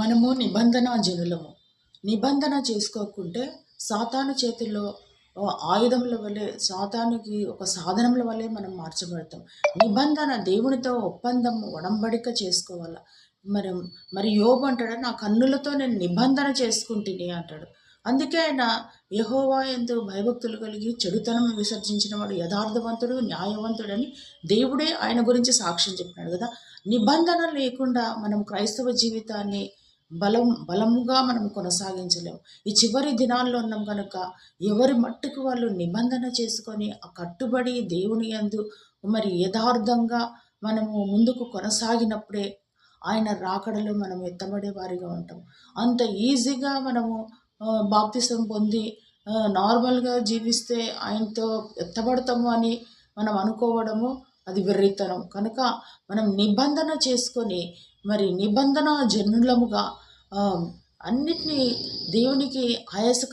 మనము నిబంధన జనులము. నిబంధన చేసుకోకుంటే సాతాను చేతుల్లో ఆయుధముల వలె, సాతానుకి ఒక సాధనముల వలె మనం మార్చబడతాం. నిబంధన దేవునితో ఒప్పందం ఒడంబడిక చేసుకోవాల. మరి మరి యోబు అంటాడు, నా కన్నులతో నేను నిబంధన చేసుకుంటుని అంటాడు. అందుకే ఆయన యెహోవా యందు భయభక్తులు కలిగి చెడుతనం విసర్జించిన వాడు యథార్థవంతుడు, న్యాయవంతుడని దేవుడే ఆయన గురించి సాక్ష్యం చెప్పినాడు కదా. నిబంధన లేకుండా మనం క్రైస్తవ జీవితాన్ని బలముగా మనం కొనసాగించలేము. ఈ చివరి దినాల్లో ఉన్నాం కనుక ఎవరి మట్టుకు వాళ్ళు నిబంధన చేసుకొని ఆ కట్టుబడి దేవుని యందు మరి యథార్థంగా మనము ముందుకు కొనసాగినప్పుడే ఆయన రాకడలో మనం ఎత్తబడే వారిగా ఉంటాం. అంత ఈజీగా మనము బాప్తిసం పొంది నార్మల్గా జీవిస్తే ఆయనతో ఎత్తబడతాము అని మనం అనుకోవడము అది వెర్రితనం. కనుక మనం నిబంధన చేసుకొని మరి నిబంధన జనులముగా అన్నిటినీ దేవునికి ఆయాసకర